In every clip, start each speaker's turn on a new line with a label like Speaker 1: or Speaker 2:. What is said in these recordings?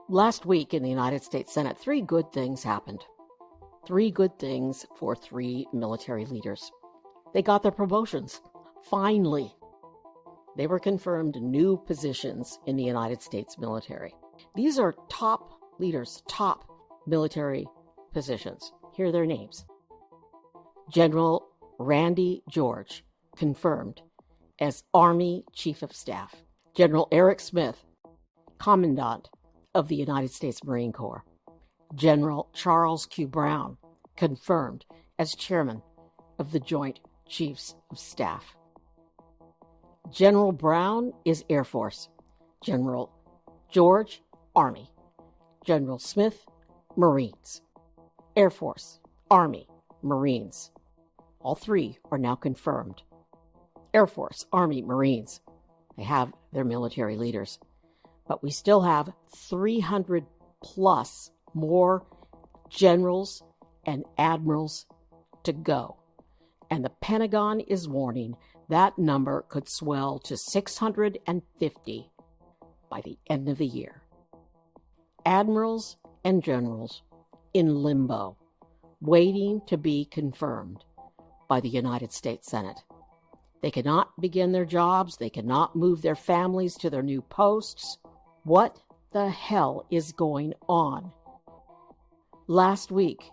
Speaker 1: Last week in the United States Senate, 3 good things happened. 3 good things for 3 military leaders. They got their promotions. Finally. They were confirmed new positions in the United States military. These are top leaders, top military positions. Here are their names. General Randy George, confirmed as Army Chief of Staff. General Eric Smith, Commandant of the United States Marine Corps. General Charles Q. Brown, confirmed as Chairman of the Joint Chiefs of Staff. General Brown is Air Force. General George, Army. General Smith, Marines. Air Force, Army, Marines. All 3 are now confirmed. Air Force, Army, Marines. They have their military leaders. But we still have 300 plus more generals and admirals to go. And the Pentagon is warning that number could swell to 650 by the end of the year. Admirals and generals in limbo, waiting to be confirmed by the United States Senate. They cannot begin their jobs. They cannot move their families to their new posts. What the hell is going on? Last week,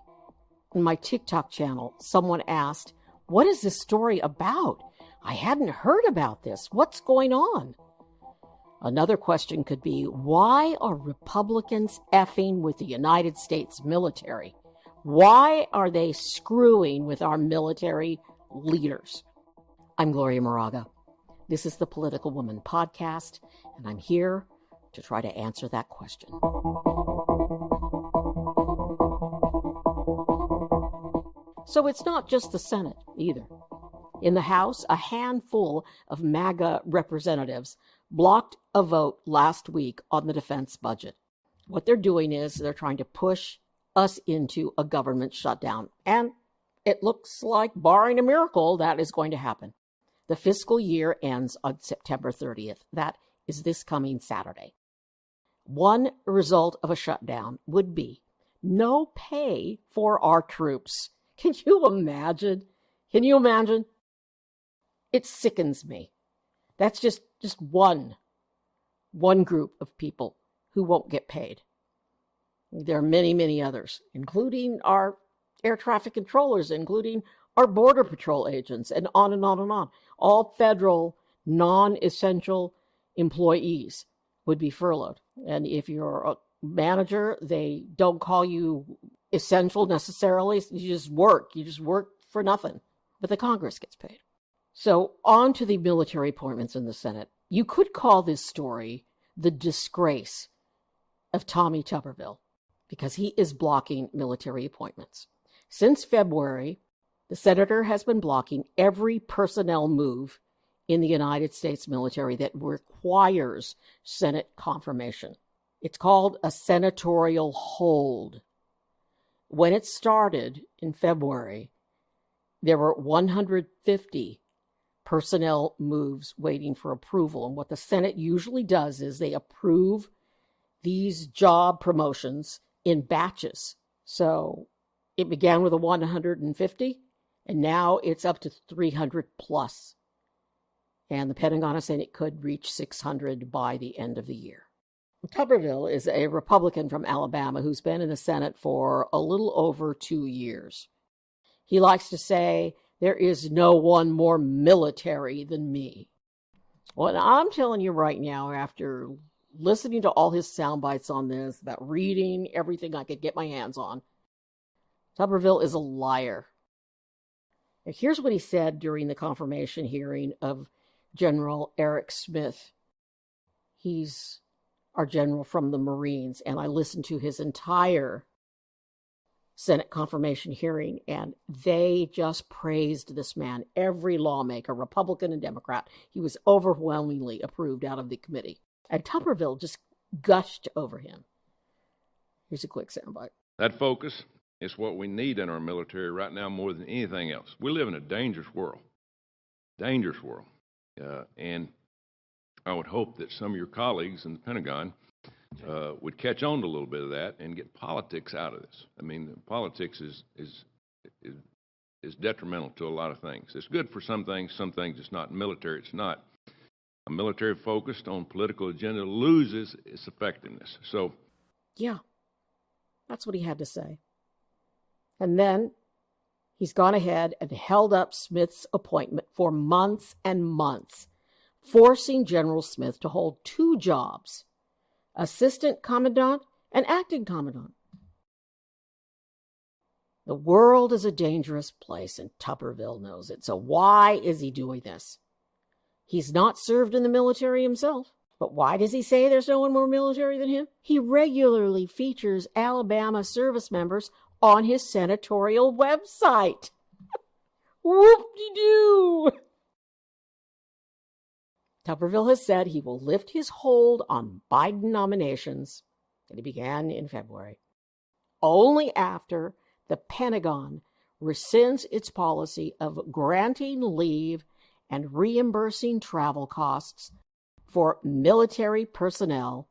Speaker 1: on my TikTok channel, someone asked, "What is this story about? I hadn't heard about this. What's going on?" Another question could be, why are Republicans effing with the United States military? Why are they screwing with our military leaders? I'm Gloria Moraga. This is the Political Woman Podcast, and I'm here to try to answer that question. So it's not just the Senate either. In the House, a handful of MAGA representatives blocked a vote last week on the defense budget. What they're doing is they're trying to push us into a government shutdown. And it looks like, barring a miracle, that is going to happen. The fiscal year ends on September 30th. That is this coming Saturday. One result of a shutdown would be no pay for our troops. Can you imagine? Can you imagine? It sickens me. That's just one group of people who won't get paid. There are many, many others, including our air traffic controllers, including our Border Patrol agents, and on and on and on. All federal, non-essential employees would be furloughed. And if you're a manager, they don't call you essential necessarily. You just work. You just work for nothing. But the Congress gets paid. So on to the military appointments in the Senate. You could call this story the disgrace of Tommy Tuberville, because he is blocking military appointments. Since February, the senator has been blocking every personnel move in the United States military that requires Senate confirmation. It's called a senatorial hold. When it started in February, there were 150 personnel moves waiting for approval. And what the Senate usually does is they approve these job promotions in batches. So it began with a 150, and now it's up to 300 plus. And the Pentagon is saying it could reach 600 by the end of the year. Tuberville is a Republican from Alabama who's been in the Senate for a little over 2 years. He likes to say, "There is no one more military than me." Well, I'm telling you right now, after listening to all his sound bites on this, about reading everything I could get my hands on, Tuberville is a liar. And here's what he said during the confirmation hearing of General Eric Smith. He's our general from the Marines, and I listened to his entire Senate confirmation hearing, and they just praised this man. Every lawmaker, Republican and Democrat, he was overwhelmingly approved out of the committee. And Tuberville just gushed over him. Here's a quick soundbite.
Speaker 2: That focus is what we need in our military right now more than anything else. We live in a dangerous world. Dangerous world. And I would hope that some of your colleagues in the Pentagon would catch on to a little bit of that and get politics out of this. I mean, politics is detrimental to a lot of things. It's good for some things it's not. Military, it's not. A military focused on political agenda loses its effectiveness. So,
Speaker 1: yeah, that's what he had to say. And then he's gone ahead and held up Smith's appointment for months and months, forcing General Smith to hold two jobs, assistant commandant and acting commandant. The world is a dangerous place, and Tuberville knows it. So why is he doing this? He's not served in the military himself. But why does he say there's no one more military than him? He regularly features Alabama service members on his senatorial website. Whoop-de-doo! Tuberville has said he will lift his hold on Biden nominations, and he began in February, only after the Pentagon rescinds its policy of granting leave and reimbursing travel costs for military personnel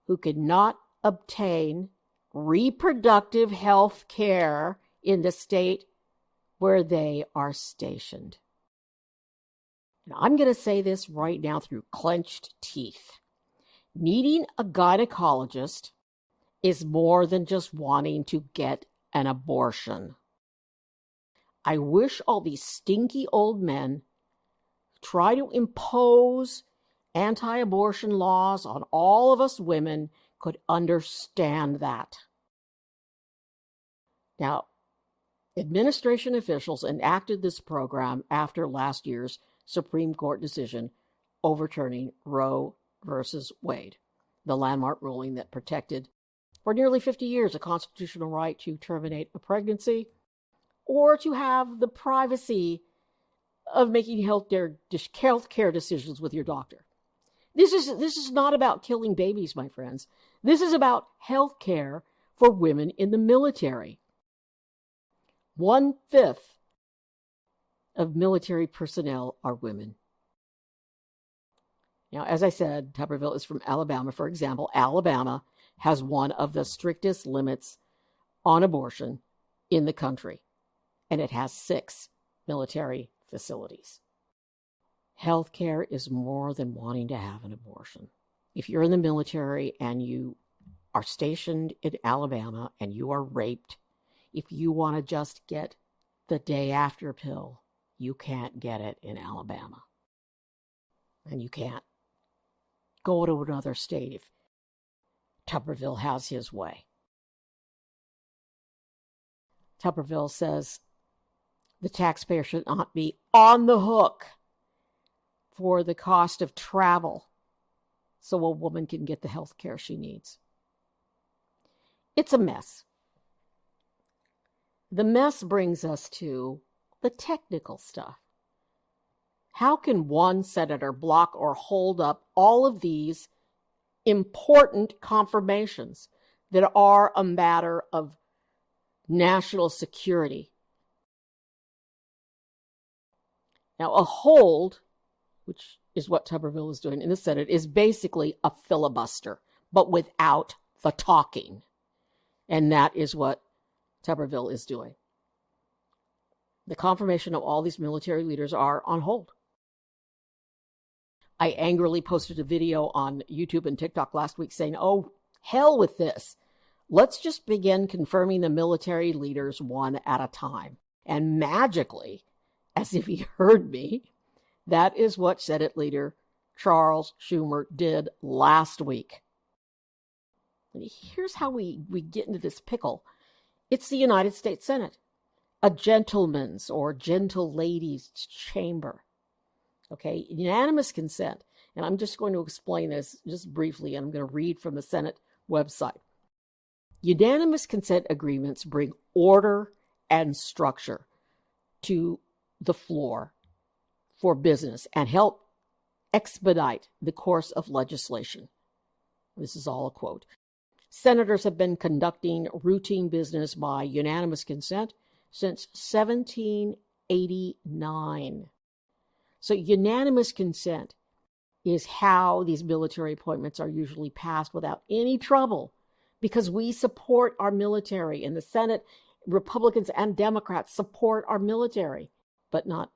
Speaker 1: who could not obtain reproductive health care in the state where they are stationed. And I'm going to say this right now through clenched teeth. Needing a gynecologist is more than just wanting to get an abortion. I wish all these stinky old men who try to impose anti-abortion laws on all of us women could understand that. Now, administration officials enacted this program after last year's Supreme Court decision overturning Roe versus Wade, the landmark ruling that protected for nearly 50 years a constitutional right to terminate a pregnancy or to have the privacy of making health care decisions with your doctor. This is not about killing babies, my friends. This is about health care for women in the military. 1/5 of military personnel are women. Now, as I said, Tuberville is from Alabama. For example, Alabama has one of the strictest limits on abortion in the country, and it has 6 military facilities. Healthcare is more than wanting to have an abortion. If you're in the military and you are stationed in Alabama and you are raped, if you want to just get the day after pill, you can't get it in Alabama. And you can't go to another state if Tuberville has his way. Tuberville says the taxpayer should not be on the hook for the cost of travel so a woman can get the health care she needs. It's a mess. The mess brings us to the technical stuff. How can one senator block or hold up all of these important confirmations that are a matter of national security? Now, a hold, which is what Tuberville is doing in the Senate, is basically a filibuster, but without the talking. And that is what Tuberville is doing. The confirmation of all these military leaders are on hold. I angrily posted a video on YouTube and TikTok last week saying, oh, hell with this. Let's just begin confirming the military leaders one at a time. And magically, as if he heard me, that is what Senate Leader Charles Schumer did last week. And here's how we get into this pickle. It's the United States Senate, a gentleman's or gentle ladies' chamber. Okay, unanimous consent. And I'm just going to explain this just briefly, and I'm going to read from the Senate website. Unanimous consent agreements bring order and structure to the floor for business and help expedite the course of legislation. This is all a quote. Senators have been conducting routine business by unanimous consent since 1789. So unanimous consent is how these military appointments are usually passed without any trouble, because we support our military. In the Senate, Republicans and Democrats support our military, but not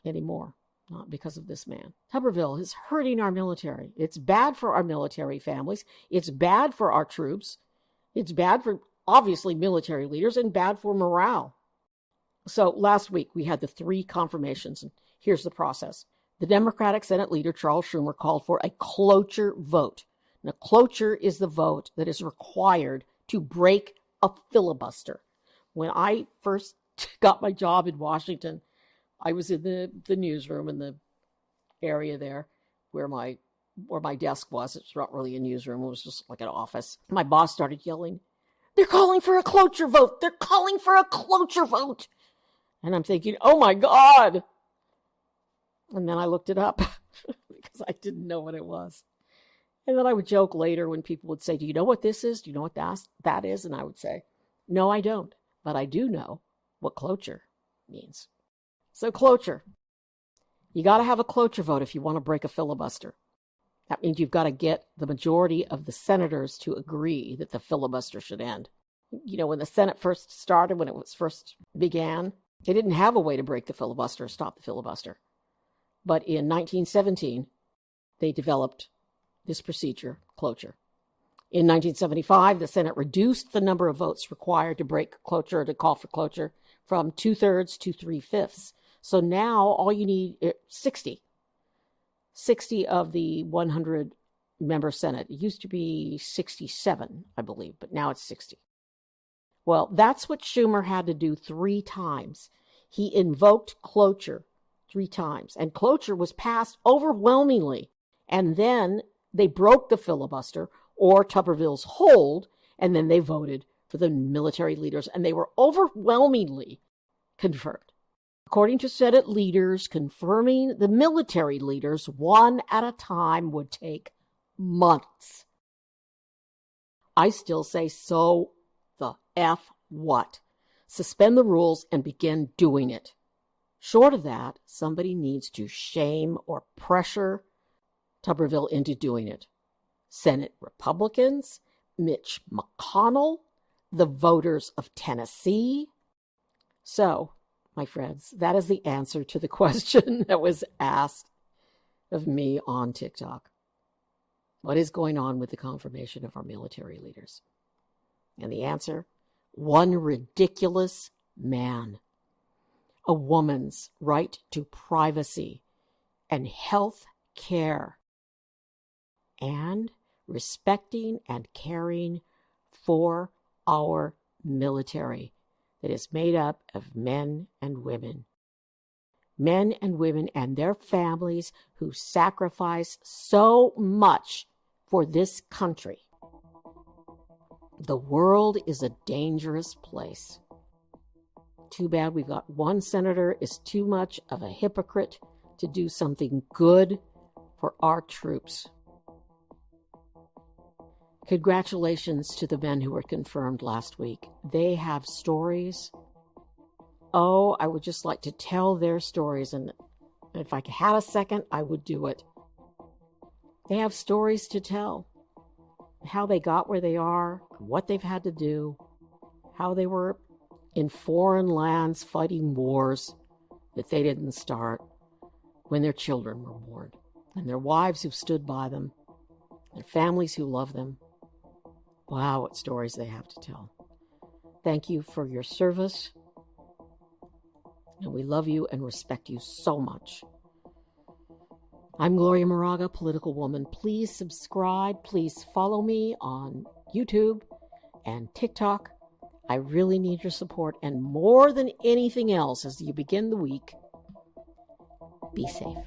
Speaker 1: anymore. Not because of this man. Tuberville is hurting our military. It's bad for our military families. It's bad for our troops. It's bad for, obviously, military leaders, and bad for morale. So last week we had the 3 confirmations, and here's the process. The Democratic Senate leader, Charles Schumer, called for a cloture vote. Now, cloture is the vote that is required to break a filibuster. When I first got my job in Washington, I was in the newsroom in the area there where my desk was. It's not really a newsroom. It was just like an office. My boss started yelling, "They're calling for a cloture vote. They're calling for a cloture vote." And I'm thinking, oh my God. And then I looked it up because I didn't know what it was. And then I would joke later when people would say, "Do you know what this is? Do you know what that is?" And I would say, "No, I don't. But I do know what cloture means." So cloture. You got to have a cloture vote if you want to break a filibuster. That means you've got to get the majority of the senators to agree that the filibuster should end. You know, when the Senate first started, when it was first began, they didn't have a way to break the filibuster or stop the filibuster. But in 1917, they developed this procedure, cloture. In 1975, the Senate reduced the number of votes required to break cloture, to call for cloture, from 2/3 to 3/5. So now all you need is 60 of the 100-member Senate. It used to be 67, I believe, but now it's 60. Well, that's what Schumer had to do 3 times. He invoked cloture 3 times, and cloture was passed overwhelmingly. And then they broke the filibuster, or Tuberville's hold, and then they voted for the military leaders, and they were overwhelmingly confirmed. According to Senate leaders, confirming the military leaders one at a time would take months. I still say, so the F what? Suspend the rules and begin doing it. Short of that, somebody needs to shame or pressure Tuberville into doing it. Senate Republicans, Mitch McConnell, the voters of Tennessee. So, my friends, that is the answer to the question that was asked of me on TikTok. What is going on with the confirmation of our military leaders? And the answer, one ridiculous man. A woman's right to privacy and health care, and respecting and caring for our military that is made up of men and women. Men and women and their families who sacrifice so much for this country. The world is a dangerous place. Too bad we've got one senator is too much of a hypocrite to do something good for our troops. Congratulations to the men who were confirmed last week. They have stories. Oh, I would just like to tell their stories, and if I had a second, I would do it. They have stories to tell. How they got where they are, what they've had to do, how they were in foreign lands fighting wars that they didn't start when their children were born, and their wives who stood by them, their families who love them. Wow, what stories they have to tell. Thank you for your service, and we love you and respect you so much. I'm Gloria Moraga, political woman. Please subscribe. Please follow me on YouTube and TikTok. I really need your support, and more than anything else, as you begin the week, be safe.